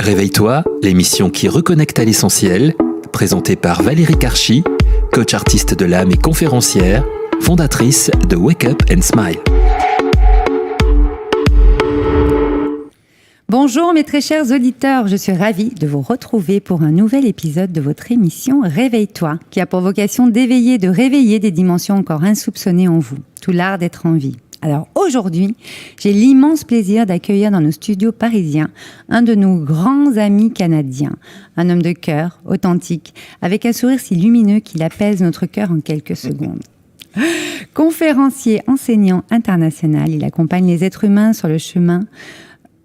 Réveille-toi, l'émission qui reconnecte à l'essentiel, présentée par Valérie Karchi, coach artiste de l'âme et conférencière, fondatrice de Wake Up and Smile. Bonjour mes très chers auditeurs, je suis ravie de vous retrouver pour un nouvel épisode de votre émission Réveille-toi, qui a pour vocation d'éveiller, de réveiller des dimensions encore insoupçonnées en vous, tout l'art d'être en vie. Alors aujourd'hui, j'ai l'immense plaisir d'accueillir dans nos studios parisiens un de nos grands amis canadiens, un homme de cœur, authentique, avec un sourire si lumineux qu'il apaise notre cœur en quelques secondes. Conférencier, enseignant international, il accompagne les êtres humains sur le chemin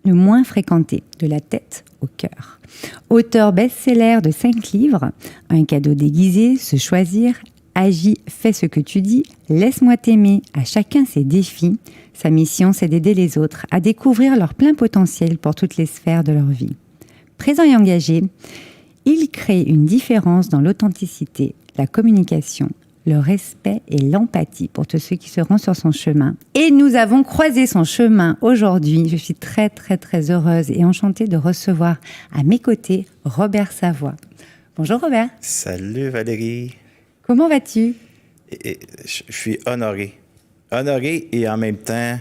le moins fréquenté, de la tête au cœur. Auteur best-seller de 5 livres, Un cadeau déguisé, Se choisir, Agis, fais ce que tu dis, Laisse-moi t'aimer, à chacun ses défis. Sa mission, c'est d'aider les autres à découvrir leur plein potentiel pour toutes les sphères de leur vie. Présent et engagé, il crée une différence dans l'authenticité, la communication, le respect et l'empathie pour tous ceux qui seront sur son chemin. Et nous avons croisé son chemin aujourd'hui. Je suis très, très, très heureuse et enchantée de recevoir à mes côtés Robert Savoie. Bonjour Robert. Salut Valérie. Comment vas-tu? Je suis honoré. Honoré et en même temps,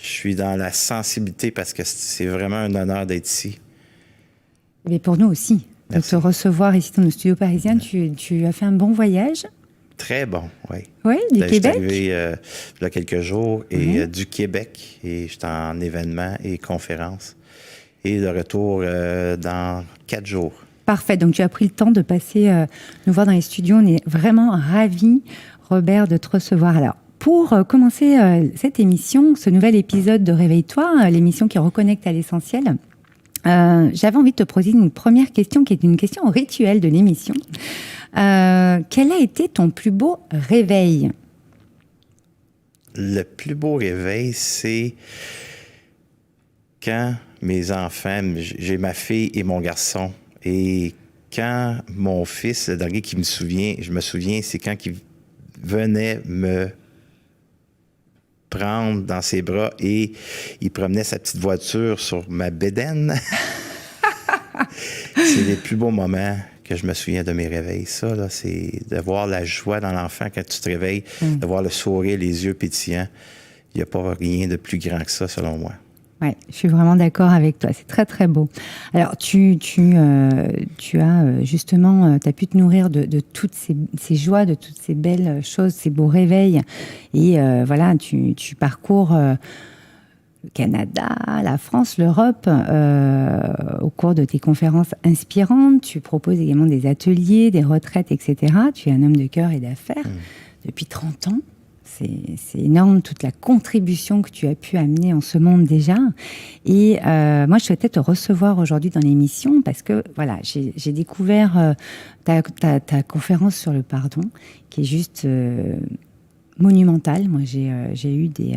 je suis dans la sensibilité parce que c'est vraiment un honneur d'être ici. Mais pour nous aussi. Merci. De te recevoir ici dans nos studios parisiens. Tu as fait un bon voyage? Très bon, oui. Oui, du Québec? Je suis arrivé il y a quelques jours et du Québec. Et j'étais en événement et conférence. Et de retour dans 4 jours. Parfait. Donc, tu as pris le temps de passer nous voir dans les studios. On est vraiment ravis, Robert, de te recevoir. Alors, pour commencer cette émission, ce nouvel épisode de Réveille-toi, l'émission qui reconnecte à l'essentiel, j'avais envie de te poser une première question qui est une question rituelle de l'émission. Quel a été ton plus beau réveil? Le plus beau réveil, c'est quand mes enfants, j'ai ma fille et mon garçon, et quand mon fils, le dernier je me souviens, c'est quand il venait me prendre dans ses bras et il promenait sa petite voiture sur ma bédaine. C'est les plus beaux moments que je me souviens de mes réveils. Ça, là, c'est de voir la joie dans l'enfant quand tu te réveilles, de voir le sourire, les yeux pétillants. Il n'y a pas rien de plus grand que ça, selon moi. Oui, je suis vraiment d'accord avec toi. C'est très, très beau. Alors, tu as justement, tu as pu te nourrir de toutes ces joies, de toutes ces belles choses, ces beaux réveils. Et voilà, tu parcours le Canada, la France, l'Europe au cours de tes conférences inspirantes. Tu proposes également des ateliers, des retraites, etc. Tu es un homme de cœur et d'affaires depuis 30 ans. C'est énorme, toute la contribution que tu as pu amener en ce monde déjà. Et moi, je souhaitais te recevoir aujourd'hui dans l'émission parce que, voilà, j'ai découvert ta conférence sur le pardon, qui est juste monumentale. Moi, j'ai eu des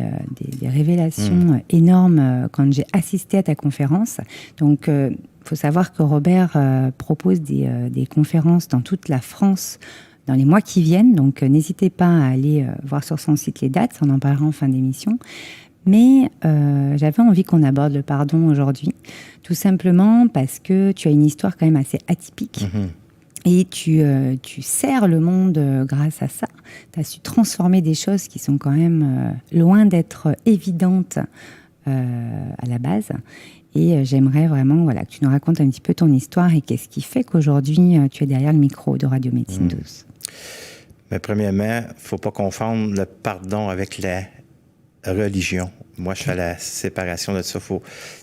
révélations énormes quand j'ai assisté à ta conférence. Donc, il faut savoir que Robert propose des conférences dans toute la France dans les mois qui viennent, donc n'hésitez pas à aller voir sur son site les dates, on en parlera en fin d'émission. Mais j'avais envie qu'on aborde le pardon aujourd'hui, tout simplement parce que tu as une histoire quand même assez atypique. Et tu sers le monde grâce à ça. Tu as su transformer des choses qui sont quand même loin d'être évidentes à la base. Et j'aimerais vraiment que tu nous racontes un petit peu ton histoire et qu'est-ce qui fait qu'aujourd'hui, tu es derrière le micro de Radio Médecine Douce. Mais premièrement, il ne faut pas confondre le pardon avec la religion. Moi, je fais la séparation de ça.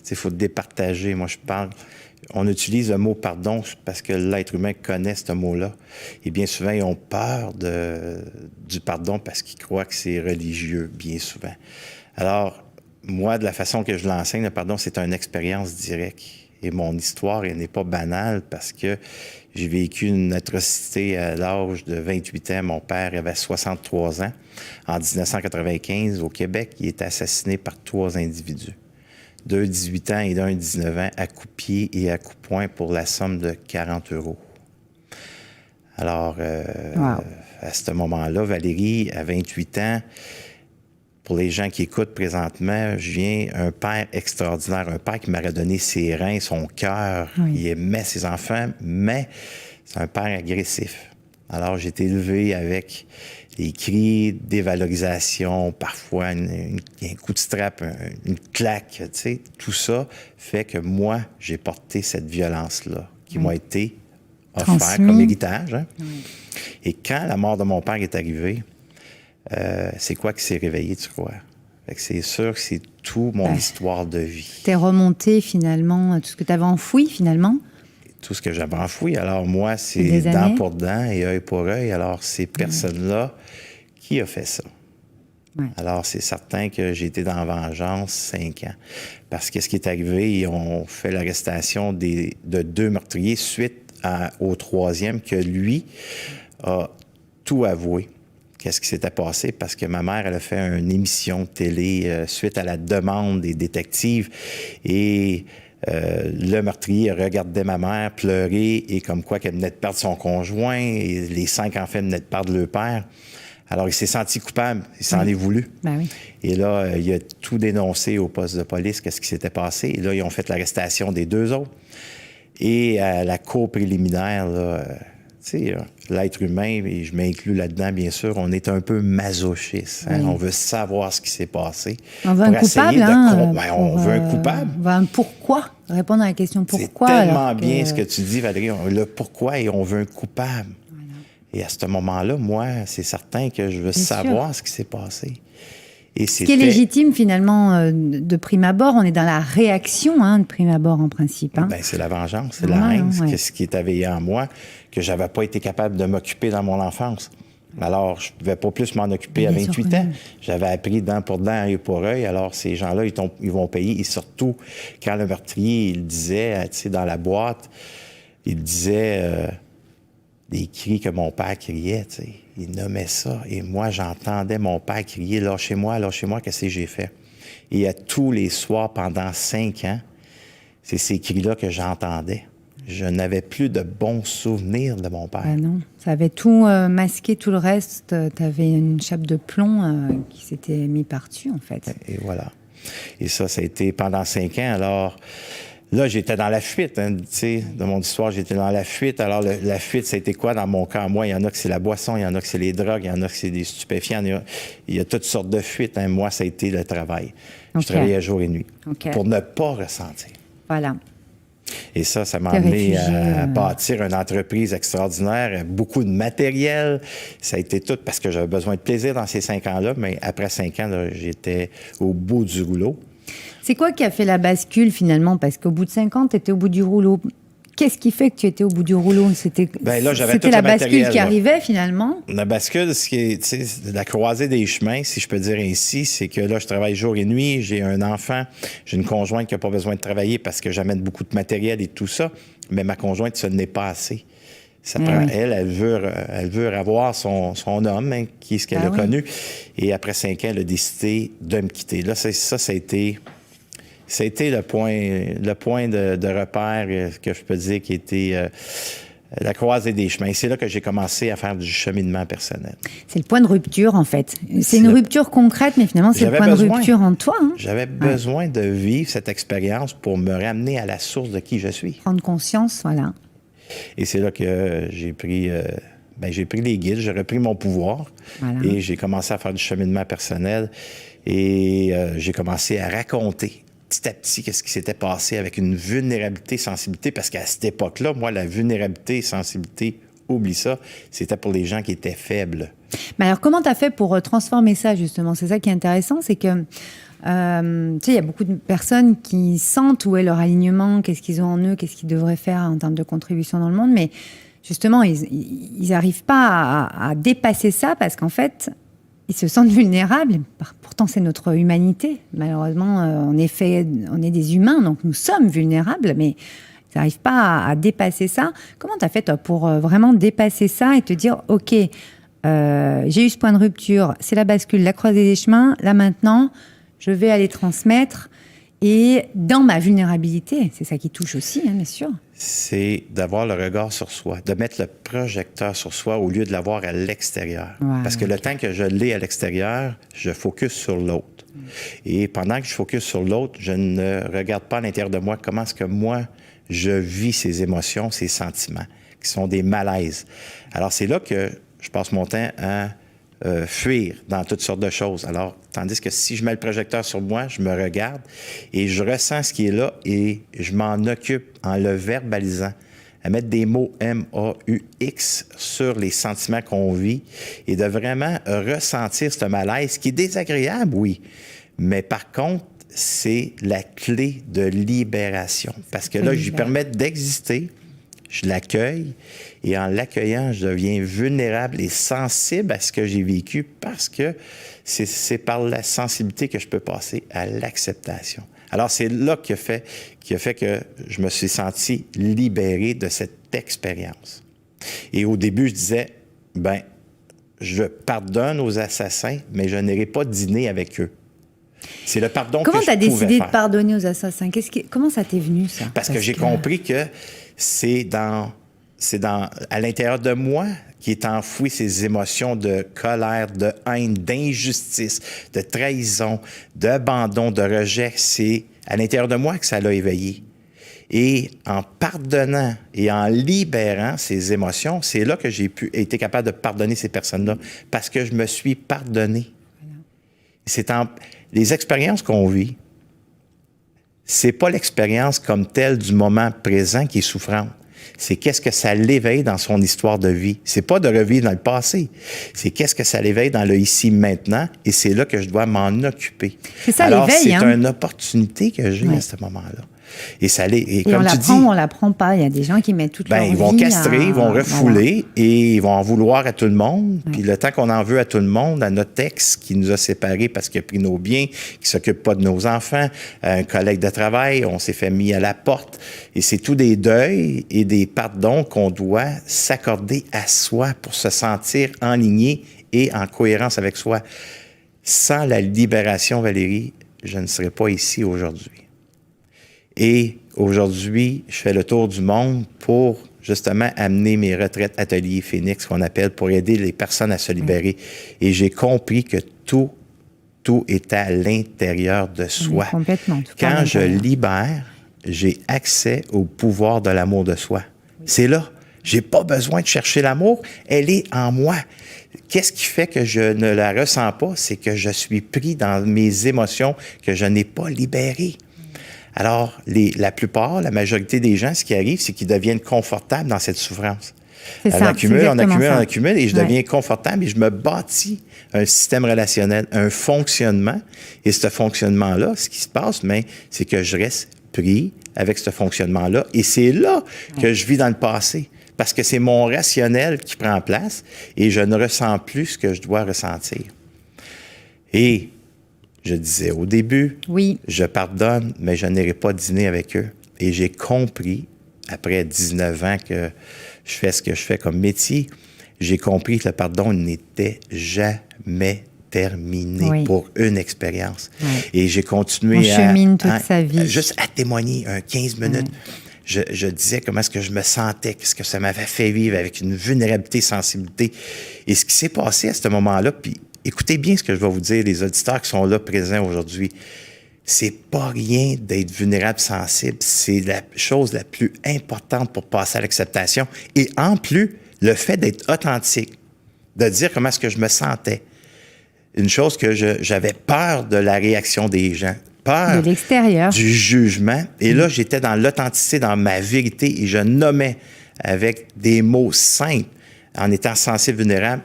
Il faut départager. Moi, je parle... On utilise le mot pardon parce que l'être humain connaît ce mot-là. Et bien souvent, ils ont peur du pardon parce qu'ils croient que c'est religieux, bien souvent. Alors, moi, de la façon que je l'enseigne, le pardon, c'est une expérience directe. Et mon histoire, elle n'est pas banale parce que j'ai vécu une atrocité à l'âge de 28 ans. Mon père avait 63 ans. En 1995, au Québec, il était assassiné par 3 individus. 2 18 ans et d'un 19 ans à coups de pied et à coups de poing pour la somme de 40 €. Alors, à ce moment-là, Valérie, à 28 ans, pour les gens qui écoutent présentement, je viens un père extraordinaire, un père qui m'aurait donné ses reins, son cœur. Oui. Il aimait ses enfants, mais c'est un père agressif. Alors, j'ai été élevé avec des cris, dévalorisation, parfois un coup de strap, une claque, tu sais. Tout ça fait que moi, j'ai porté cette violence-là qui m'a été offerte Transmis. comme héritage. Hein? Oui. Et quand la mort de mon père est arrivée, c'est quoi qui s'est réveillé, tu crois? Fait que c'est sûr que c'est tout mon histoire de vie. T'es remonté finalement, tout ce que tu avais enfoui finalement. Tout ce que j'avais enfoui. Alors moi, c'est Des dent années. pour dent et œil pour œil. Alors ces personnes-là, qui a fait ça? Ouais. Alors c'est certain que j'ai été dans la vengeance 5 ans. Parce que ce qui est arrivé, ils ont fait l'arrestation de 2 meurtriers suite au 3e que lui a tout avoué. Qu'est-ce qui s'était passé? Parce que ma mère, elle a fait une émission de télé suite à la demande des détectives. Et le meurtrier regardait ma mère pleurer et comme quoi qu'elle venait de perdre son conjoint et les 5 enfants venaient de perdre leur père. Alors, il s'est senti coupable. Il s'en est voulu. Ben oui. Et là, il a tout dénoncé au poste de police, qu'est-ce qui s'était passé. Et là, ils ont fait l'arrestation des 2 autres. Et à la cour préliminaire, là, tu sais, l'être humain, et je m'inclus là-dedans, bien sûr, on est un peu masochiste. Hein? Oui. On veut savoir ce qui s'est passé. On veut un Pour essayer coupable, hein, on veut un coupable. On veut un pourquoi. Répondre à la question pourquoi. C'est tellement alors que- bien ce que tu dis, Valérie. Le pourquoi et on veut un coupable. Voilà. Et à ce moment-là, moi, c'est certain que je veux savoir ce qui s'est passé. Et Ce qui est légitime, finalement, de prime abord, on est dans la réaction, hein, de prime abord, en principe. Hein. Ben, c'est la vengeance, c'est la haine, ce qui est éveillé en moi, que je n'avais pas été capable de m'occuper dans mon enfance. Alors, je ne pouvais pas plus m'en occuper à 28 ans. J'avais appris dent pour dent, œil pour œil. Alors, ces gens-là, ils vont payer. Et surtout, quand le meurtrier, il disait, tu sais, dans la boîte, il disait des cris que mon père criait, tu sais. Il nommait ça. Et moi, j'entendais mon père crier « Lâchez-moi, qu'est-ce que j'ai fait? » Et à tous les soirs, pendant 5 ans, c'est ces cris-là que j'entendais. Je n'avais plus de bons souvenirs de mon père. Ben non, ça avait tout masqué, tout le reste. Tu avais une chape de plomb qui s'était mis par-dessus, en fait. Et voilà. Et ça a été pendant 5 ans. Alors, là, j'étais dans la fuite. Hein, tu sais, de mon histoire, j'étais dans la fuite. Alors, la fuite, ça a été quoi dans mon cas? Moi, il y en a que c'est la boisson, il y en a que c'est les drogues, il y en a que c'est des stupéfiants. Il y a toutes sortes de fuites. Hein. Moi, ça a été le travail. Okay. Je travaillais jour et nuit Okay. pour ne pas ressentir. Voilà. Et ça m'a amené à bâtir une entreprise extraordinaire, beaucoup de matériel. Ça a été tout parce que j'avais besoin de plaisir dans ces 5 ans-là, mais après 5 ans, là, j'étais au bout du rouleau. C'est quoi qui a fait la bascule finalement? Parce qu'au bout de 5 ans, tu étais au bout du rouleau. Qu'est-ce qui fait que tu étais au bout du rouleau? C'était la bascule qui arrivait finalement? La bascule, c'est la croisée des chemins, si je peux dire ainsi, c'est que là, je travaille jour et nuit, j'ai un enfant, j'ai une conjointe qui n'a pas besoin de travailler parce que j'amène beaucoup de matériel et tout ça, mais ma conjointe, ce n'est pas assez. Ça prend, elle veut avoir son homme, hein, qui est ce qu'elle a connu. Et après 5 ans, elle a décidé de me quitter. Là, ça a été... Ça a été le point de repère que je peux dire qui était la croisée des chemins. C'est là que j'ai commencé à faire du cheminement personnel. C'est le point de rupture, en fait. C'est une rupture concrète, mais finalement, c'est le point de rupture en toi. Hein? J'avais besoin de vivre cette expérience pour me ramener à la source de qui je suis. Prendre conscience, voilà. Et c'est là que j'ai pris les guides, j'ai repris mon pouvoir et j'ai commencé à faire du cheminement personnel et j'ai commencé à raconter petit à petit qu'est-ce qui s'était passé avec une vulnérabilité, sensibilité, parce qu'à cette époque-là, moi, la vulnérabilité, sensibilité, oublie ça, c'était pour les gens qui étaient faibles. Mais alors, comment tu as fait pour transformer ça, justement? C'est ça qui est intéressant, c'est que, tu sais, il y a beaucoup de personnes qui sentent où est leur alignement, qu'est-ce qu'ils ont en eux, qu'est-ce qu'ils devraient faire en termes de contribution dans le monde, mais justement, ils n'arrivent pas à dépasser ça parce qu'en fait, ils se sentent vulnérables. Pourtant, c'est notre humanité. Malheureusement, on est des humains, donc nous sommes vulnérables, mais ils n'arrivent pas à dépasser ça. Comment tu as fait, toi, pour vraiment dépasser ça et te dire, OK, j'ai eu ce point de rupture, c'est la bascule, la croisée des chemins. Là, maintenant, je vais aller transmettre Et dans ma vulnérabilité, c'est ça qui touche aussi, hein, bien sûr. C'est d'avoir le regard sur soi, de mettre le projecteur sur soi au lieu de l'avoir à l'extérieur. Ouais, Parce que le temps que je l'ai à l'extérieur, je focus sur l'autre. Et pendant que je focus sur l'autre, je ne regarde pas à l'intérieur de moi comment est-ce que moi, je vis ces émotions, ces sentiments, qui sont des malaises. Alors, c'est là que je passe mon temps à fuir dans toutes sortes de choses. Alors, tandis que si je mets le projecteur sur moi, je me regarde et je ressens ce qui est là et je m'en occupe en le verbalisant, à mettre des mots M-A-U-X sur les sentiments qu'on vit et de vraiment ressentir ce malaise qui est désagréable, oui, mais par contre, c'est la clé de libération. Parce que là, je lui permets d'exister, je l'accueille, et en l'accueillant, je deviens vulnérable et sensible à ce que j'ai vécu parce que c'est par la sensibilité que je peux passer à l'acceptation. Alors, c'est là qui a fait que je me suis senti libéré de cette expérience. Et au début, je disais, je pardonne aux assassins, mais je n'irai pas dîner avec eux. C'est le pardon Comment que je pouvais faire. Comment tu as décidé de pardonner aux assassins? Comment ça t'est venu, ça? Parce que j'ai compris que c'est à l'intérieur de moi qui est enfoui ces émotions de colère, de haine, d'injustice, de trahison, d'abandon, de rejet. C'est à l'intérieur de moi que ça l'a éveillé. Et en pardonnant et en libérant ces émotions, c'est là que j'ai été capable de pardonner ces personnes-là parce que je me suis pardonné. Voilà. Les expériences qu'on vit, c'est pas l'expérience comme telle du moment présent qui est souffrante. C'est qu'est-ce que ça l'éveille dans son histoire de vie. C'est pas de revivre dans le passé. C'est qu'est-ce que ça l'éveille dans le ici maintenant et c'est là que je dois m'en occuper. C'est ça, alors, l'éveil. C'est une opportunité que j'ai à ce moment-là. Et ça et comme tu dis, on l'apprend pas. Il y a des gens qui mettent toute leur vie. Ils vont castrer, ils vont refouler et ils vont en vouloir à tout le monde. Puis le temps qu'on en veut à tout le monde, à notre ex qui nous a séparés parce qu'il a pris nos biens, qui s'occupe pas de nos enfants, à un collègue de travail, on s'est fait mis à la porte. Et c'est tout des deuils et des pardons qu'on doit s'accorder à soi pour se sentir enligné et en cohérence avec soi. Sans la libération, Valérie, je ne serais pas ici aujourd'hui. Et aujourd'hui, je fais le tour du monde pour justement amener mes retraites ateliers Phoenix, qu'on appelle, pour aider les personnes à se libérer. Et j'ai compris que tout est à l'intérieur de soi. Complètement. Quand je libère, j'ai accès au pouvoir de l'amour de soi. C'est là. J'ai pas besoin de chercher l'amour. Elle est en moi. Qu'est-ce qui fait que je ne la ressens pas? C'est que je suis pris dans mes émotions que je n'ai pas libérées. Alors, la majorité des gens, ce qui arrive, c'est qu'ils deviennent confortables dans cette souffrance. On accumule, et je deviens confortable et je me bâtis un système relationnel, un fonctionnement. Et ce fonctionnement-là, ce qui se passe, c'est que je reste pris avec ce fonctionnement-là. Et c'est là que je vis dans le passé. Parce que c'est mon rationnel qui prend place et je ne ressens plus ce que je dois ressentir. Et je disais au début, je pardonne, mais je n'irai pas dîner avec eux. Et j'ai compris, après 19 ans que je fais ce que je fais comme métier, j'ai compris que le pardon n'était jamais terminé pour une expérience. Et j'ai continué on chemine toute sa vie. Juste à témoigner 15 minutes. Je disais comment est-ce que je me sentais, qu'est-ce que ça m'avait fait vivre avec une vulnérabilité, sensibilité. Et ce qui s'est passé à ce moment-là, puis écoutez bien ce que je vais vous dire, les auditeurs qui sont là présents aujourd'hui. C'est pas rien d'être vulnérable, sensible. C'est la chose la plus importante pour passer à l'acceptation. Et en plus, le fait d'être authentique, de dire comment est-ce que je me sentais. Une chose que j'avais peur de la réaction des gens. Peur de l'extérieur, du jugement. Et là, j'étais dans l'authenticité, dans ma vérité, et je nommais avec des mots simples, en étant sensible, vulnérable.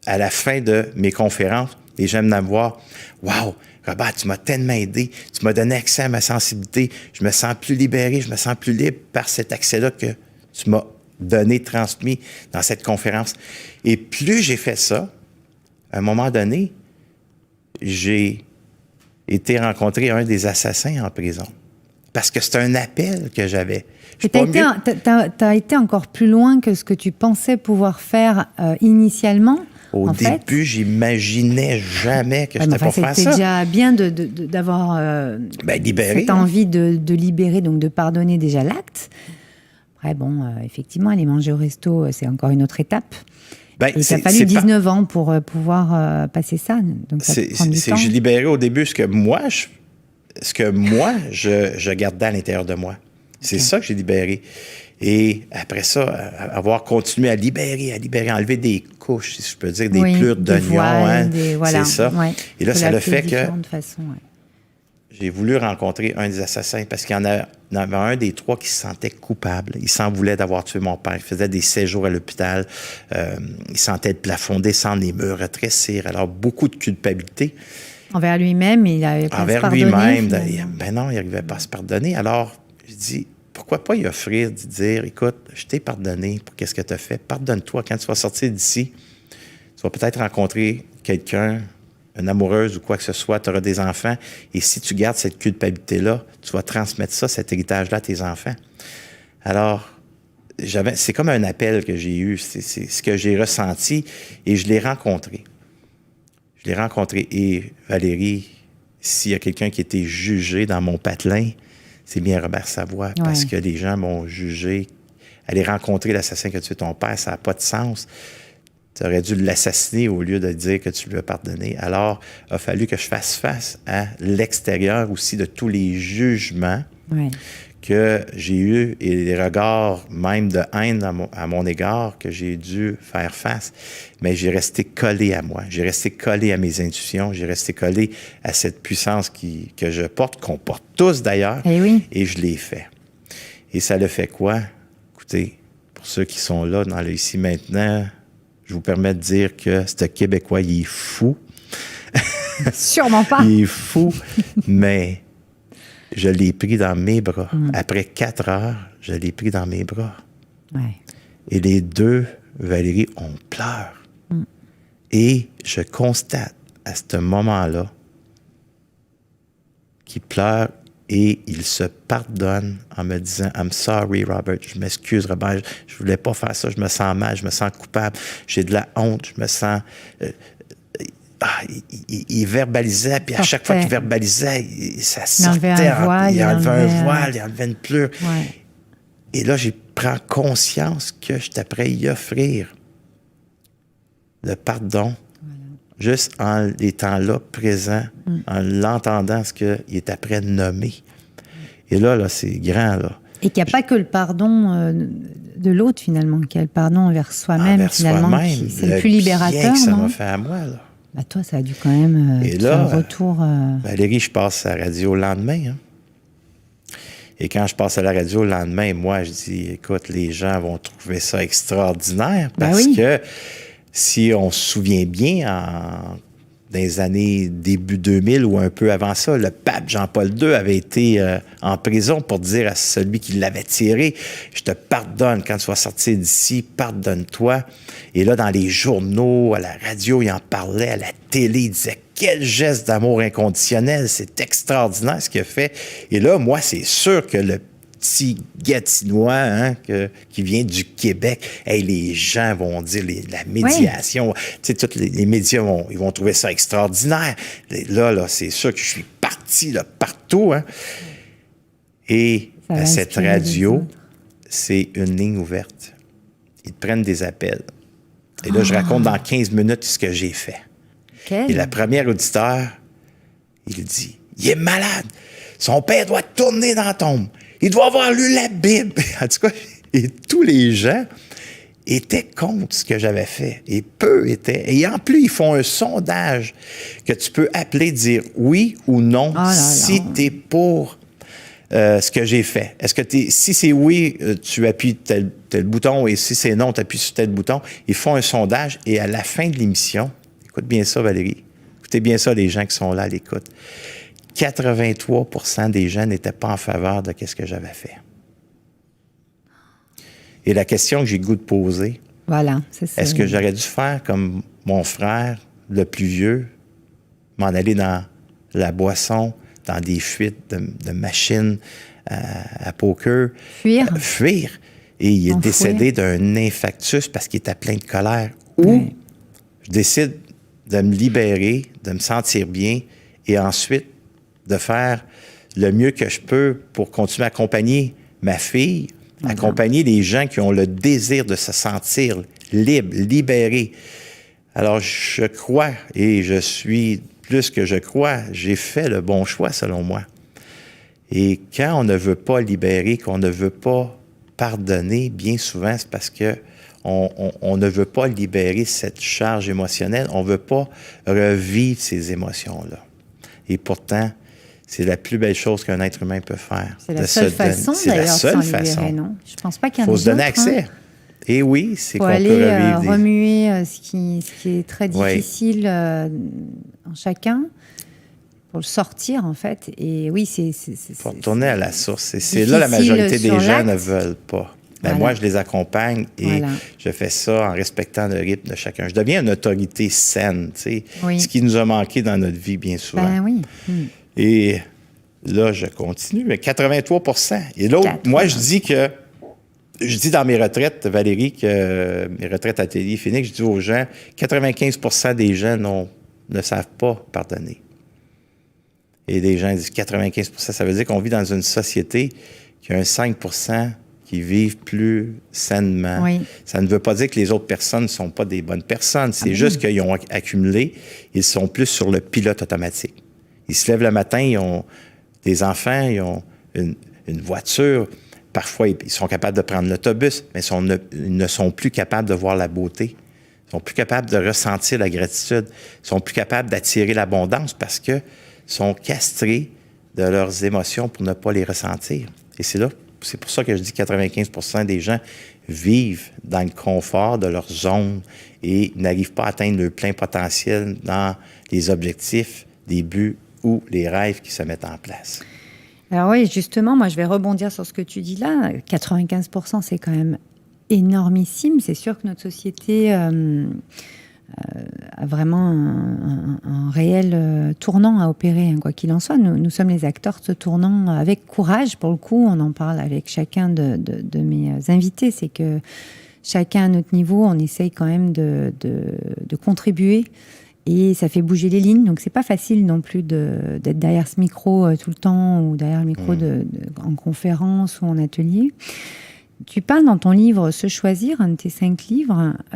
À la fin de mes conférences, les gens venaient me voir. « Wow, Robert, tu m'as tellement aidé. Tu m'as donné accès à ma sensibilité. Je me sens plus libéré, je me sens plus libre par cet accès-là que tu m'as donné, transmis dans cette conférence. » Et plus j'ai fait ça, à un moment donné, j'ai été rencontrer un des assassins en prison. Parce que c'est un appel que j'avais. Et t'as été encore plus loin que ce que tu pensais pouvoir faire initialement Au début, j'imaginais jamais que je n'étais pas faire ça. C'était déjà bien d'avoir cette envie de libérer, donc de pardonner déjà l'acte. Après, effectivement, aller manger au resto, c'est encore une autre étape. Et il a fallu 19 ans pour pouvoir passer ça. Donc ça prend du temps. J'ai libéré au début ce que moi, je gardais à l'intérieur de moi. C'est ça que j'ai libéré. Et après ça, avoir continué à libérer, enlever des couches, si je peux dire, des plures d'oignons. C'est ça. Ouais. Et là, ça le fait que j'ai voulu rencontrer un des assassins parce qu'il y en avait un des 3 qui se sentait coupable. Il s'en voulait d'avoir tué mon père. Il faisait des séjours à l'hôpital. Il sentait le plafond descendre, les murs rétrécir. Alors, beaucoup de culpabilité. Envers lui-même, il n'avait pas à se pardonner. Envers lui-même, non, il n'arrivait pas à se pardonner. Alors, je dis, pourquoi pas y offrir, de dire, écoute, je t'ai pardonné pour qu'est-ce que tu as fait. Pardonne-toi. Quand tu vas sortir d'ici, tu vas peut-être rencontrer quelqu'un, une amoureuse ou quoi que ce soit, tu auras des enfants. Et si tu gardes cette culpabilité-là, tu vas transmettre ça, cet héritage-là à tes enfants. Alors, c'est comme un appel que j'ai eu. C'est ce que j'ai ressenti et je l'ai rencontré. Et Valérie, s'il y a quelqu'un qui a été jugé dans mon patelin, c'est bien Robert Savoie, parce que les gens m'ont jugé. Aller rencontrer l'assassin qui a tué ton père, ça n'a pas de sens. Tu aurais dû l'assassiner au lieu de dire que tu lui as pardonné. Alors, il a fallu que je fasse face à l'extérieur aussi de tous les jugements que j'ai eus et les regards même de haine à mon égard que j'ai dû faire face. Mais j'ai resté collé à moi. J'ai resté collé à mes intuitions. J'ai resté collé à cette puissance que je porte, qu'on porte tous d'ailleurs. Et je l'ai fait. Et ça le fait quoi? Écoutez, pour ceux qui sont là dans le ici maintenant, je vous permets de dire que ce Québécois, il est fou. Sûrement pas. Il est fou, mais je l'ai pris dans mes bras. Après 4 heures, je l'ai pris dans mes bras. Et les 2, Valérie, on pleure. Et je constate à ce moment-là qu'il pleure et il se pardonne en me disant « I'm sorry, Robert. Je m'excuse, Robert. Je voulais pas faire ça. Je me sens mal. Je me sens coupable. J'ai de la honte. Je me sens... il verbalisait, puis à chaque fois qu'il verbalisait, ça sortait. Il enlevait un voile, il enlevait une pleure. Et là, j'ai pris conscience que j'étais prêt à y offrir le pardon, juste en étant là, présent, en l'entendant, ce qu'il était prêt de nommer. Et là, c'est grand, là. Et qu'il n'y a pas que le pardon de l'autre, finalement, qu'il y a le pardon envers soi-même, finalement. C'est le plus libérateur, que ça m'a fait à moi, là. Bah toi, ça a dû quand même faire un retour... Valérie, je passe à la radio le lendemain. Hein. Et quand je passe à la radio le lendemain, moi, je dis, écoute, les gens vont trouver ça extraordinaire parce que si on se souvient bien, dans les années début 2000 ou un peu avant ça, le pape Jean-Paul II avait été en prison pour dire à celui qui l'avait tiré, « Je te pardonne quand tu vas sortir d'ici, pardonne-toi. » Et là, dans les journaux, à la radio, il en parlait, à la télé, il disait « Quel geste d'amour inconditionnel, c'est extraordinaire ce qu'il a fait. » Et là, moi, c'est sûr que le petit Gatinois qui vient du Québec, les gens vont dire la médiation, tous les médias ils vont trouver ça extraordinaire. Là, c'est sûr que je suis parti là, partout. Hein. Et à cette radio, c'est une ligne ouverte. Ils prennent des appels. Et là, je raconte dans 15 minutes ce que j'ai fait. Et la première auditeur, il dit, il est malade. Son père doit tourner dans la tombe. Il doit avoir lu la Bible. En tout cas, et tous les gens étaient contre ce que j'avais fait. Et peu étaient. Et en plus, ils font un sondage que tu peux appeler, dire oui ou non si tu es pour ce que j'ai fait. Est-ce que si c'est oui, tu appuies tel bouton et si c'est non, tu appuies sur tel bouton. Ils font un sondage et à la fin de l'émission, écoute bien ça, Valérie. Écoutez bien ça, les gens qui sont là à l'écoute. 83% des gens n'étaient pas en faveur de ce que j'avais fait. Et la question que j'ai le goût de poser, c'est ça. Est-ce que j'aurais dû faire comme mon frère, le plus vieux, m'en aller dans la boisson, dans des fuites de machines à poker? Fuir. Et il est décédé d'un infarctus parce qu'il était plein de colère. Ou Je décide de me libérer, de me sentir bien et ensuite de faire le mieux que je peux pour continuer à accompagner ma fille, accompagner les gens qui ont le désir de se sentir libres, libérés. Alors, je crois, et je suis plus que je crois, j'ai fait le bon choix selon moi. Et quand on ne veut pas libérer, qu'on ne veut pas pardonner, bien souvent, c'est parce que on ne veut pas libérer cette charge émotionnelle, on ne veut pas revivre ces émotions-là. Et pourtant, c'est la plus belle chose qu'un être humain peut faire. C'est la seule façon, d'ailleurs, de s'en libérer, non? Je pense pas qu'il y en ait d'autres. Il faut se donner accès. Et oui, c'est qu'on peut aller revivre remuer ce qui est très difficile en chacun pour le sortir, en fait. Et oui, c'est pour retourner à la source. Et c'est là la majorité des gens ne veulent pas. Ben, moi, je les accompagne et je fais ça en respectant le rythme de chacun. Je deviens une autorité saine, tu sais, ce qui nous a manqué dans notre vie bien souvent. Ben oui. Et là, je continue, mais 83 %. Et l'autre, moi, je dis dans mes retraites, Valérie, que mes retraites à Atelier Phoenix, je dis aux gens, 95 % des gens ne savent pas pardonner. Et des gens disent 95 %, ça veut dire qu'on vit dans une société qui a un 5 % qui vivent plus sainement. Oui. Ça ne veut pas dire que les autres personnes ne sont pas des bonnes personnes. C'est juste qu'ils ont accumulé, ils sont plus sur le pilote automatique. Ils se lèvent le matin, ils ont des enfants, ils ont une voiture. Parfois, ils sont capables de prendre l'autobus, mais ils ne sont plus capables de voir la beauté. Ils sont plus capables de ressentir la gratitude. Ils sont plus capables d'attirer l'abondance parce qu'ils sont castrés de leurs émotions pour ne pas les ressentir. Et c'est pour ça que je dis que 95 % des gens vivent dans le confort de leur zone et n'arrivent pas à atteindre leur plein potentiel dans les objectifs, les buts ou les rêves qui se mettent en place. Alors oui, justement, moi, je vais rebondir sur ce que tu dis là. 95 %, c'est quand même énormissime. C'est sûr que notre société a vraiment un réel tournant à opérer, hein, quoi qu'il en soit. Nous sommes les acteurs de ce tournant avec courage. Pour le coup, on en parle avec chacun de mes invités. C'est que chacun à notre niveau, on essaye quand même de contribuer. Et ça fait bouger les lignes, donc c'est pas facile non plus d'être derrière ce micro tout le temps ou derrière le micro en conférence ou en atelier. Tu parles dans ton livre « Se choisir », un de tes 5 livres, «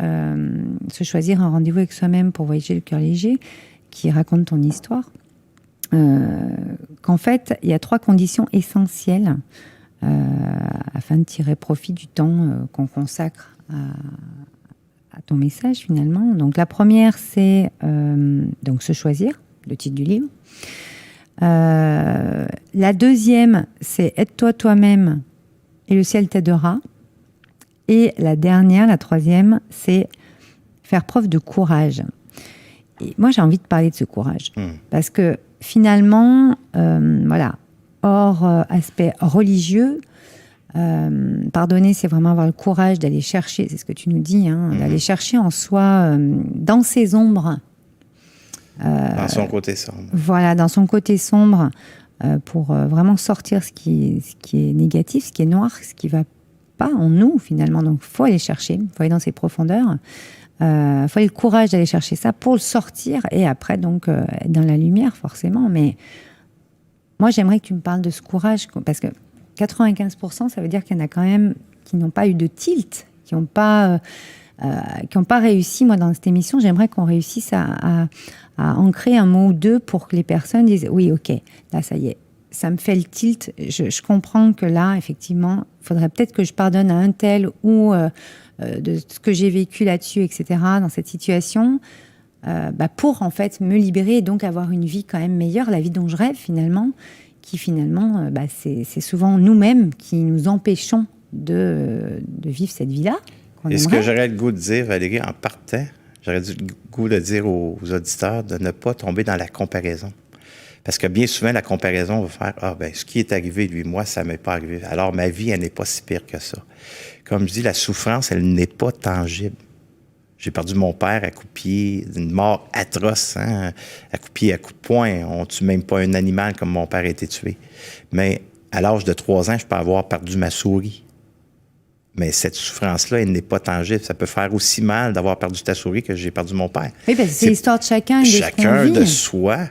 Se choisir un rendez-vous avec soi-même pour voyager le cœur léger », qui raconte ton histoire, qu'en fait, il y a 3 conditions essentielles afin de tirer profit du temps qu'on consacre à ton message finalement. Donc la première, c'est donc se choisir, le titre du livre. La deuxième, c'est aide-toi toi-même et le ciel t'aidera. Et la dernière, la troisième, c'est faire preuve de courage. Et moi, j'ai envie de parler de ce courage parce que finalement, voilà, hors aspect religieux, pardonner, c'est vraiment avoir le courage d'aller chercher, c'est ce que tu nous dis, hein, d'aller chercher en soi, dans ses ombres. Dans son côté sombre. Voilà, dans son côté sombre, pour vraiment sortir ce qui est négatif, ce qui est noir, ce qui ne va pas en nous, finalement. Donc, il faut aller chercher, il faut aller dans ses profondeurs. Il faut aller le courage d'aller chercher ça pour le sortir et après, donc, être dans la lumière, forcément. Mais moi, j'aimerais que tu me parles de ce courage, parce que 95 %, ça veut dire qu'il y en a quand même qui n'ont pas eu de tilt, qui n'ont pas réussi. Moi, dans cette émission, j'aimerais qu'on réussisse à ancrer un mot ou deux pour que les personnes disent « Oui, ok, là, ça y est, ça me fait le tilt. Je comprends que là, effectivement, il faudrait peut-être que je pardonne à un tel ou de ce que j'ai vécu là-dessus, etc., dans cette situation, pour, en fait, me libérer et donc avoir une vie quand même meilleure, la vie dont je rêve, finalement ». Qui finalement, c'est souvent nous-mêmes qui nous empêchons de vivre cette vie-là. Et ce que j'aurais le goût de dire, Valérie, en partant, j'aurais le goût de dire aux auditeurs de ne pas tomber dans la comparaison. Parce que bien souvent, la comparaison va faire « ce qui est arrivé, lui, moi, ça ne m'est pas arrivé. Alors, ma vie, elle n'est pas si pire que ça. » Comme je dis, la souffrance, elle n'est pas tangible. J'ai perdu mon père à coups de pied, d'une mort atroce, hein, à coups de pied, à coups de poing. On ne tue même pas un animal comme mon père a été tué. Mais à l'âge de 3 ans, je peux avoir perdu ma souris. Mais cette souffrance-là, elle n'est pas tangible. Ça peut faire aussi mal d'avoir perdu ta souris que j'ai perdu mon père. Oui, parce que c'est l'histoire de chacun. Chacun de soi.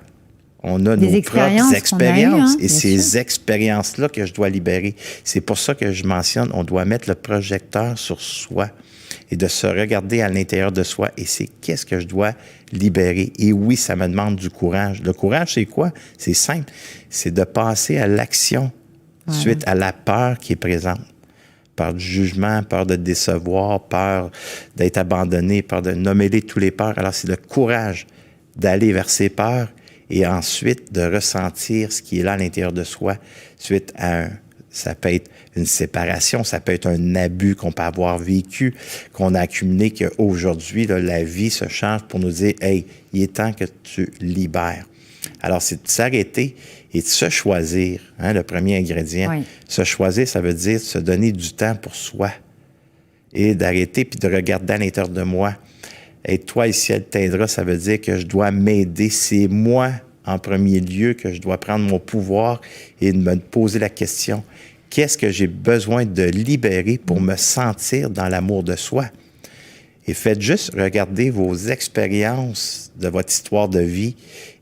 On a nos propres expériences. Et ces expériences-là que je dois libérer. C'est pour ça que je mentionne, on doit mettre le projecteur sur soi et de se regarder à l'intérieur de soi. Et c'est qu'est-ce que je dois libérer. Et oui, ça me demande du courage. Le courage, c'est quoi? C'est simple. C'est de passer à l'action suite à la peur qui est présente. Peur du jugement, peur de décevoir, peur d'être abandonné, peur de nommer tous les peurs. Alors, c'est le courage d'aller vers ces peurs et ensuite de ressentir ce qui est là à l'intérieur de soi suite à ça peut être une séparation, ça peut être un abus qu'on peut avoir vécu, qu'on a accumulé, qu'aujourd'hui, là, la vie se change pour nous dire « Hey, il est temps que tu libères ». Alors, c'est de s'arrêter et de se choisir, hein, le premier ingrédient. Oui. Se choisir, ça veut dire se donner du temps pour soi et d'arrêter puis de regarder à l'intérieur de moi. Et toi, ici, elle t'aidera, ça veut dire que je dois m'aider. C'est moi, en premier lieu, que je dois prendre mon pouvoir et de me poser la question, qu'est-ce que j'ai besoin de libérer pour me sentir dans l'amour de soi? Et faites juste regarder vos expériences de votre histoire de vie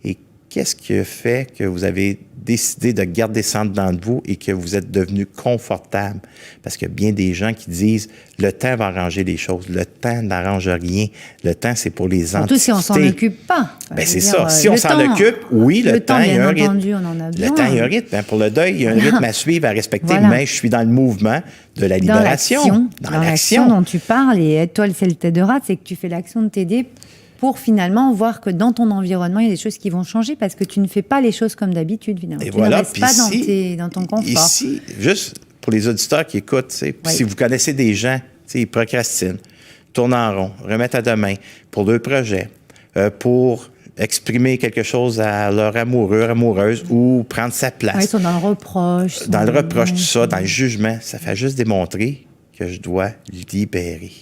et qu'est-ce qui fait que vous avez décidé de garder ça dedans de vous et que vous êtes devenu confortable? Parce qu'il y a bien des gens qui disent « le temps va arranger les choses ». Le temps n'arrange rien. Le temps, c'est pour les entités. Surtout si on s'en occupe pas. Bien, c'est ça. Si on s'en occupe, oui, le temps, il y a un rythme. Le temps, il y a un rythme. Pour le deuil, il y a un rythme à suivre, à respecter, mais je suis dans le mouvement de la libération. Dans l'action dont tu parles, et toi, c'est le t'aidera, c'est que tu fais l'action de t'aider pour finalement voir que dans ton environnement, il y a des choses qui vont changer parce que tu ne fais pas les choses comme d'habitude, finalement. Et tu ne restes pas dans ton confort. Ici, juste pour les auditeurs qui écoutent, si vous connaissez des gens, ils procrastinent, tournent en rond, remettent à demain pour leur projet, pour exprimer quelque chose à leur amoureux, amoureuse ou prendre sa place. Oui, ils sont dans le reproche. Dans le reproche, tout ça, dans le jugement. Ça fait juste démontrer que je dois libérer.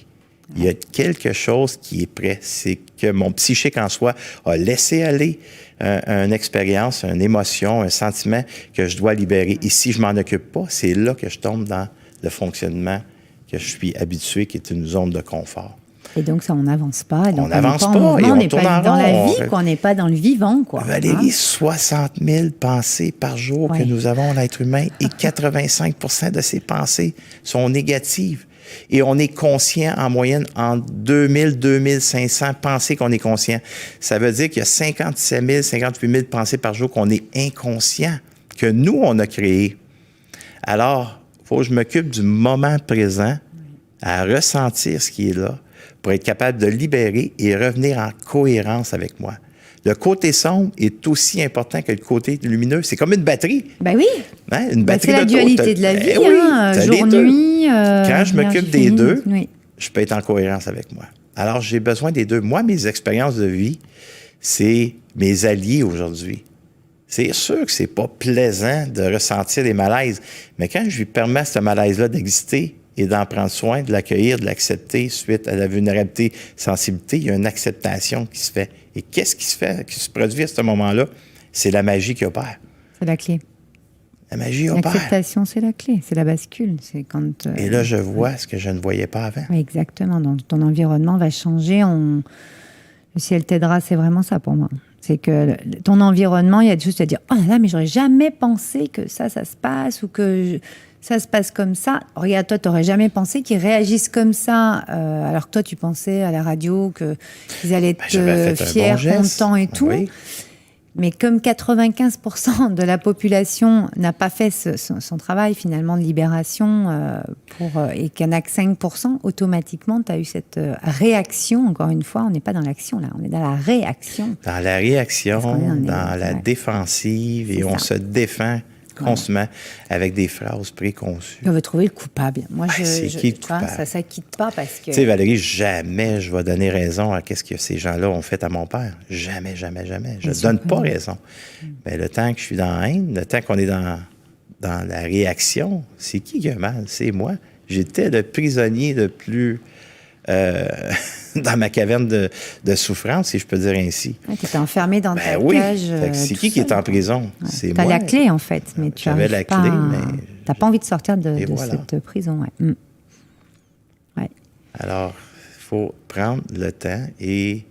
Il y a quelque chose qui est prêt. C'est que mon psychique en soi a laissé aller une expérience, une émotion, un sentiment que je dois libérer. Et si je m'en occupe pas, c'est là que je tombe dans le fonctionnement que je suis habitué, qui est une zone de confort. Et donc, ça, on n'avance pas. Donc on n'avance pas. Et on n'est pas dans la vie, quoi. On n'est pas dans le vivant, quoi. Valérie, 60 000 pensées par jour que nous avons, l'être humain, et 85 % de ces pensées sont négatives. Et on est conscient en moyenne en 2000, 2500 pensées qu'on est conscient. Ça veut dire qu'il y a 57 000, 58 000 pensées par jour qu'on est inconscient, que nous, on a créées. Alors, il faut que je m'occupe du moment présent, à ressentir ce qui est là, pour être capable de libérer et revenir en cohérence avec moi. Le côté sombre est aussi important que le côté lumineux. C'est comme une batterie. Ben oui. Hein? Une batterie c'est la dualité de la vie, jour-nuit. Quand je m'occupe des deux, je peux être en cohérence avec moi. Alors, j'ai besoin des deux. Moi, mes expériences de vie, c'est mes alliés aujourd'hui. C'est sûr que c'est pas plaisant de ressentir des malaises, mais quand je lui permets à ce malaise-là d'exister et d'en prendre soin, de l'accueillir, de l'accepter suite à la vulnérabilité, sensibilité, il y a une acceptation qui se fait. Et qu'est-ce qui se fait, qui se produit à ce moment-là? C'est la magie qui opère. C'est la clé. La magie opère. L'acceptation, c'est la clé, c'est la bascule. C'est quand, et là, je vois ce que je ne voyais pas avant. Oui, exactement. Donc, ton environnement va changer. Le ciel t'aidera, c'est vraiment ça pour moi. C'est que ton environnement, il y a juste à dire « Oh là là, mais j'aurais jamais pensé que ça se passe ou que ça se passe comme ça. » Regarde, toi, tu n'aurais jamais pensé qu'ils réagissent comme ça, alors que toi, tu pensais à la radio qu'ils allaient être fiers, contents et tout. Oui. Mais comme 95% de la population n'a pas fait son travail, finalement, de libération, et qu'il n'y en a que 5%, automatiquement, tu as eu cette réaction. Encore une fois, on n'est pas dans l'action, là. On est dans la réaction. Dans la réaction, dans la défensive, et on se défend constamment avec des phrases préconçues. On veut trouver le coupable. Moi, c'est qui le coupable? Ça ne quitte pas parce que... Tu sais, Valérie, jamais je vais donner raison à ce que ces gens-là ont fait à mon père. Jamais, jamais, jamais. Je ne donne pas raison. Mais le temps que je suis dans la haine, le temps qu'on est dans la réaction, c'est qui a mal? C'est moi. J'étais le prisonnier le plus... dans ma caverne de souffrance, si je peux dire ainsi. Tu étais enfermé dans ta cage. C'est qui est en prison? C'est moi. Tu as la clé, en fait, mais tu n'avais la clé, mais... Tu n'as pas envie de sortir de cette prison. Ouais. Alors, il faut prendre le temps et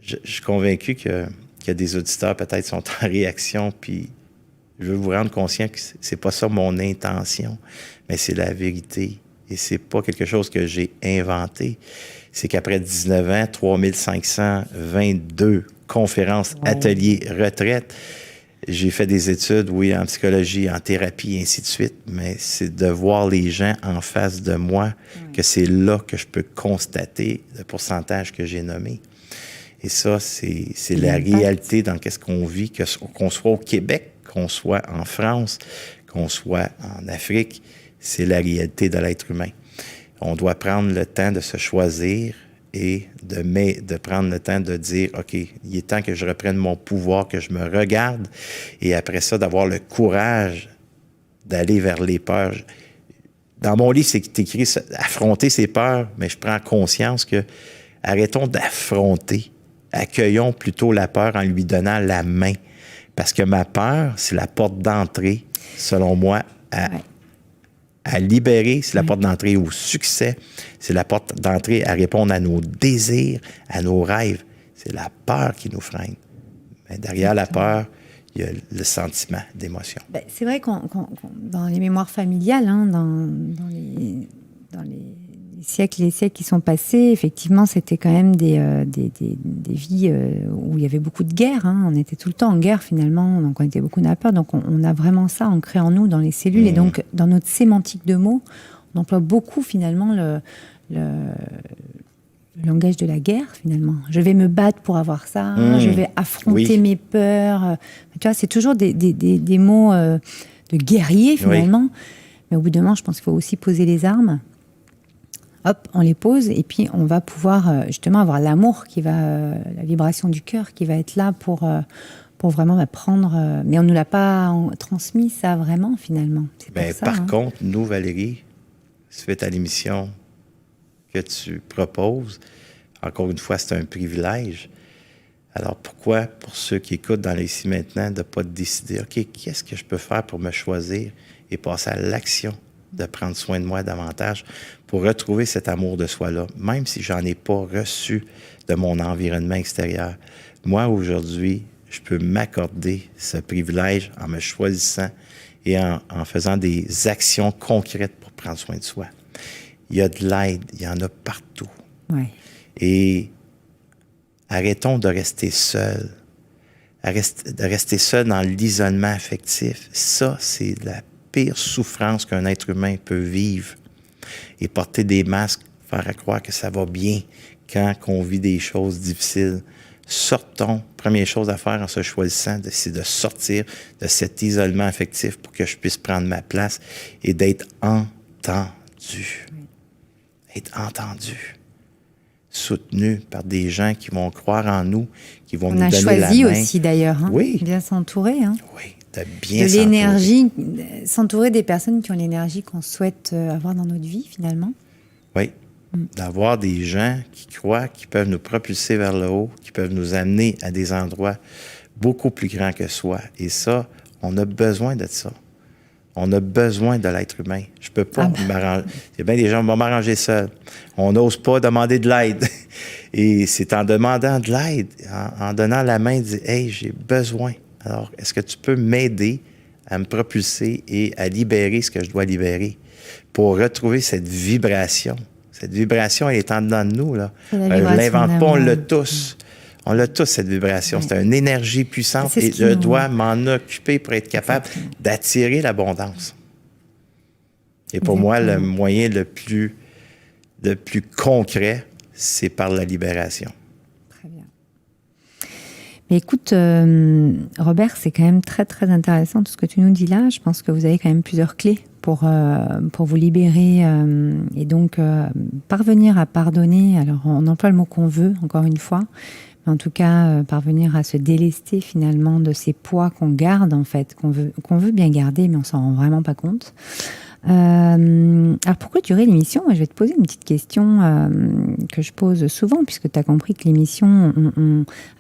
je suis convaincu qu'il y a des auditeurs peut-être qui sont en réaction, puis je veux vous rendre conscient que c'est pas ça mon intention, mais c'est la vérité. Et c'est pas quelque chose que j'ai inventé. C'est qu'après 19 ans, 3522 conférences, ateliers, retraites, j'ai fait des études, oui, en psychologie, en thérapie, et ainsi de suite, mais c'est de voir les gens en face de moi que c'est là que je peux constater le pourcentage que j'ai nommé. Et ça, c'est la réalité dans qu'est-ce qu'on vit, qu'on soit au Québec, qu'on soit en France, qu'on soit en Afrique, c'est la réalité de l'être humain. On doit prendre le temps de se choisir et de prendre le temps de dire, OK, il est temps que je reprenne mon pouvoir, que je me regarde, et après ça, d'avoir le courage d'aller vers les peurs. Dans mon livre, c'est écrit « affronter ses peurs », mais je prends conscience que arrêtons d'affronter, accueillons plutôt la peur en lui donnant la main. Parce que ma peur, c'est la porte d'entrée, selon moi, à libérer, c'est la porte d'entrée au succès, c'est la porte d'entrée à répondre à nos désirs, à nos rêves. C'est la peur qui nous freine. Mais derrière la peur, il y a le sentiment d'émotion. Ben, c'est vrai qu'on dans les mémoires familiales, hein, dans les siècles et les siècles qui sont passés, effectivement, c'était quand même des vies où il y avait beaucoup de guerres. Hein. On était tout le temps en guerre, finalement, donc on était beaucoup dans la peur. Donc on a vraiment ça ancré en nous, dans les cellules. Et donc, dans notre sémantique de mots, on emploie beaucoup, finalement, le langage de la guerre, finalement. Je vais me battre pour avoir ça, je vais affronter mes peurs. Tu vois, c'est toujours des mots de guerrier, finalement. Mais au bout d'un moment, je pense qu'il faut aussi poser les armes. Hop, on les pose et puis on va pouvoir justement avoir l'amour la vibration du cœur qui va être là pour vraiment prendre. Mais on ne nous l'a pas transmis, ça, vraiment, finalement. Par contre, nous, Valérie, suite à l'émission que tu proposes, encore une fois, c'est un privilège. Alors pourquoi, pour ceux qui écoutent dans l'Ici Maintenant, de ne pas décider, OK, qu'est-ce que je peux faire pour me choisir et passer à l'action de prendre soin de moi davantage pour retrouver cet amour de soi-là, même si j'en ai pas reçu de mon environnement extérieur. Moi, aujourd'hui, je peux m'accorder ce privilège en me choisissant et en faisant des actions concrètes pour prendre soin de soi. Il y a de l'aide, il y en a partout. Ouais. Et arrêtons de rester seuls. De rester seul dans l'isolement affectif. Ça, c'est la pire souffrance qu'un être humain peut vivre. Et porter des masques, faire croire que ça va bien quand on vit des choses difficiles. Sortons. Première chose à faire en se choisissant, c'est de sortir de cet isolement affectif pour que je puisse prendre ma place et d'être entendu. Être entendu. Soutenu par des gens qui vont croire en nous, qui vont nous donner la main. On a choisi aussi, d'ailleurs. Hein? Oui. Bien s'entourer. Hein? Oui. De l'énergie, s'entourer des personnes qui ont l'énergie qu'on souhaite avoir dans notre vie, finalement. Oui, d'avoir des gens qui croient, qui peuvent nous propulser vers le haut, qui peuvent nous amener à des endroits beaucoup plus grands que soi. Et ça, on a besoin de ça. On a besoin de l'être humain. Je peux pas m'arranger. Il y a bien des gens qui vont m'arranger seul. On n'ose pas demander de l'aide. Et c'est en demandant de l'aide, en donnant la main, de dire « Hey, j'ai besoin ». Alors, est-ce que tu peux m'aider à me propulser et à libérer ce que je dois libérer pour retrouver cette vibration? Cette vibration, elle est en dedans de nous, là. On ne l'invente pas, on l'a tous. On l'a tous, cette vibration. C'est une énergie puissante et je dois m'en occuper pour être capable d'attirer l'abondance. Et pour moi, le moyen le plus concret, c'est par la libération. Mais écoute, Robert, c'est quand même très, très intéressant tout ce que tu nous dis là. Je pense que vous avez quand même plusieurs clés pour vous libérer et donc parvenir à pardonner. Alors, on emploie le mot qu'on veut, encore une fois. Mais en tout cas, parvenir à se délester finalement de ces poids qu'on garde, en fait, qu'on veut bien garder, mais on s'en rend vraiment pas compte. Alors, pourquoi durer l'émission? Moi, je vais te poser une petite question que je pose souvent, puisque tu as compris que l'émission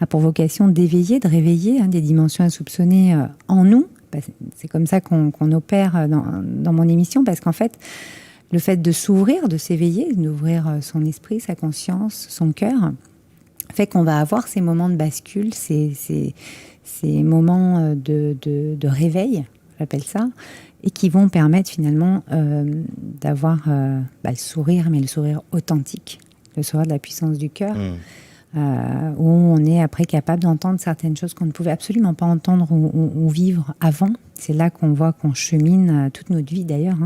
a pour vocation d'éveiller, de réveiller des dimensions insoupçonnées en nous. C'est comme ça qu'on opère dans mon émission, parce qu'en fait, le fait de s'ouvrir, de s'éveiller, d'ouvrir son esprit, sa conscience, son cœur, fait qu'on va avoir ces moments de bascule, ces moments de réveil, j'appelle ça, et qui vont permettre finalement d'avoir le sourire, mais le sourire authentique, le sourire de la puissance du cœur, où on est après capable d'entendre certaines choses qu'on ne pouvait absolument pas entendre ou vivre avant. C'est là qu'on voit qu'on chemine toute notre vie d'ailleurs.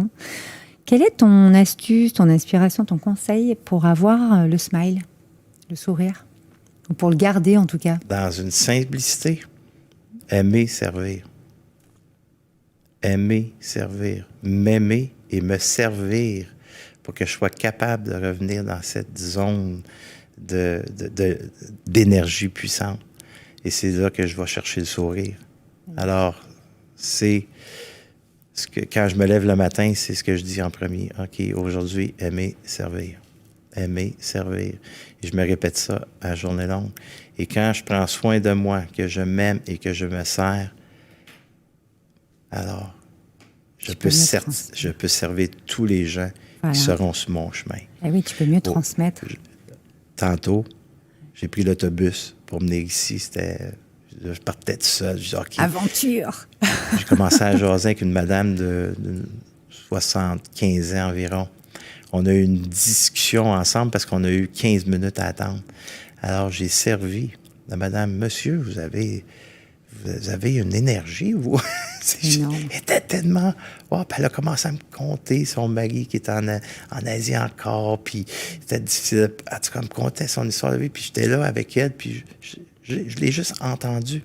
Quelle est ton astuce, ton inspiration, ton conseil pour avoir le smile, le sourire, ou pour le garder en tout cas? Dans une simplicité, aimer servir. Aimer servir. M'aimer et me servir pour que je sois capable de revenir dans cette zone d'énergie puissante. Et c'est là que je vais chercher le sourire. Alors, c'est ce que quand je me lève le matin, c'est ce que je dis en premier. OK, aujourd'hui, aimer, servir. Aimer, servir. Et je me répète ça à la journée longue. Et quand je prends soin de moi, que je m'aime et que je me sers, alors je peux servir tous les gens qui seront sur mon chemin. Ah oui, tu peux mieux transmettre. Tantôt, j'ai pris l'autobus pour venir ici. Je partais tout seul. Je dis, OK. Aventure! J'ai commencé à jaser avec une madame de 75 ans environ. On a eu une discussion ensemble parce qu'on a eu 15 minutes à attendre. Alors, j'ai servi la madame. Monsieur, vous avez une énergie, vous. Elle était tellement... Oh, puis elle a commencé à me conter son mari qui était en Asie encore, puis c'était difficile. En tout cas, elle me contait son histoire de vie, puis j'étais là avec elle, puis je l'ai juste entendu.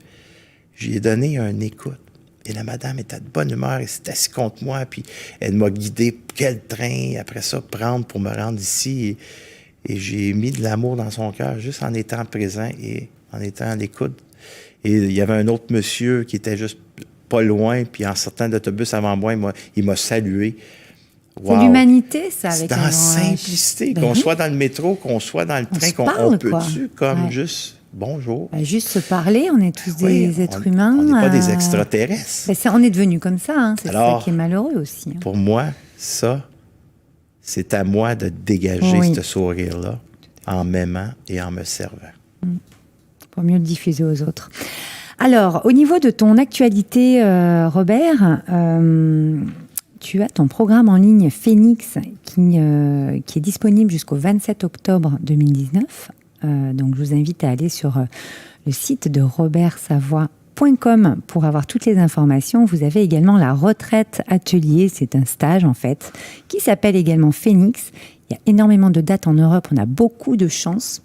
J'y ai donné un écoute. Et la madame était de bonne humeur, elle s'est assise contre moi, puis elle m'a guidé quel train, après ça, prendre pour me rendre ici. Et j'ai mis de l'amour dans son cœur, juste en étant présent et en étant à l'écoute. Et il y avait un autre monsieur qui était juste pas loin, puis en sortant de l'autobus avant moi, il m'a salué. Wow. C'est l'humanité, ça, avec c'est dans la simplicité, qu'on soit dans le métro, qu'on soit dans le train, on peut-tu comme juste bonjour. Juste se parler, on est tous des êtres humains. On n'est pas des extraterrestres. On est devenus comme ça, c'est ça qui est malheureux aussi. Pour moi, ça, c'est à moi de dégager ce sourire-là en m'aimant et en me servant. Pour mieux le diffuser aux autres. Alors, au niveau de ton actualité, Robert, tu as ton programme en ligne Phoenix qui est disponible jusqu'au 27 octobre 2019. Donc, je vous invite à aller sur le site de robertsavoie.com pour avoir toutes les informations. Vous avez également la retraite atelier, c'est un stage en fait, qui s'appelle également Phoenix. Il y a énormément de dates en Europe, on a beaucoup de chance.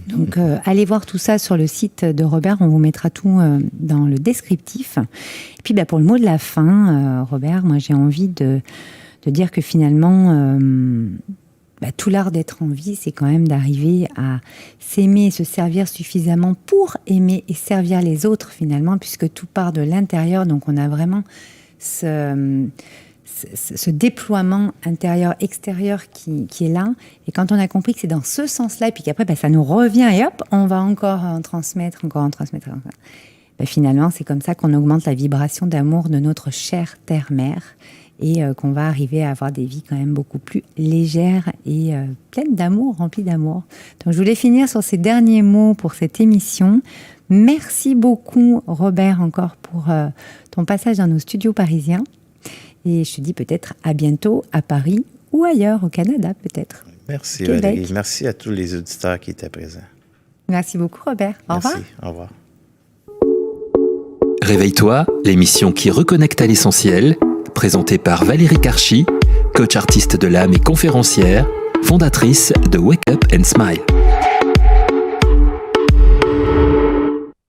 Donc, allez voir tout ça sur le site de Robert. On vous mettra tout dans le descriptif. Et puis, pour le mot de la fin, Robert, moi, j'ai envie de dire que finalement, tout l'art d'être en vie, c'est quand même d'arriver à s'aimer et se servir suffisamment pour aimer et servir les autres, finalement, puisque tout part de l'intérieur. Donc, on a vraiment ce déploiement intérieur-extérieur qui est là. Et quand on a compris que c'est dans ce sens-là, et puis qu'après, ça nous revient, et hop, on va encore en transmettre. Finalement, c'est comme ça qu'on augmente la vibration d'amour de notre chère terre-mère et qu'on va arriver à avoir des vies quand même beaucoup plus légères et pleines d'amour, remplies d'amour. Donc, je voulais finir sur ces derniers mots pour cette émission. Merci beaucoup, Robert, encore pour ton passage dans nos studios parisiens. Et je te dis peut-être à bientôt à Paris ou ailleurs, au Canada peut-être. Merci Valérie. Merci à tous les auditeurs qui étaient présents. Merci beaucoup Robert. Au revoir. Merci. Au revoir. Réveille-toi, l'émission qui reconnecte à l'essentiel, présentée par Valérie Karchi, coach artiste de l'âme et conférencière, fondatrice de Wake Up and Smile.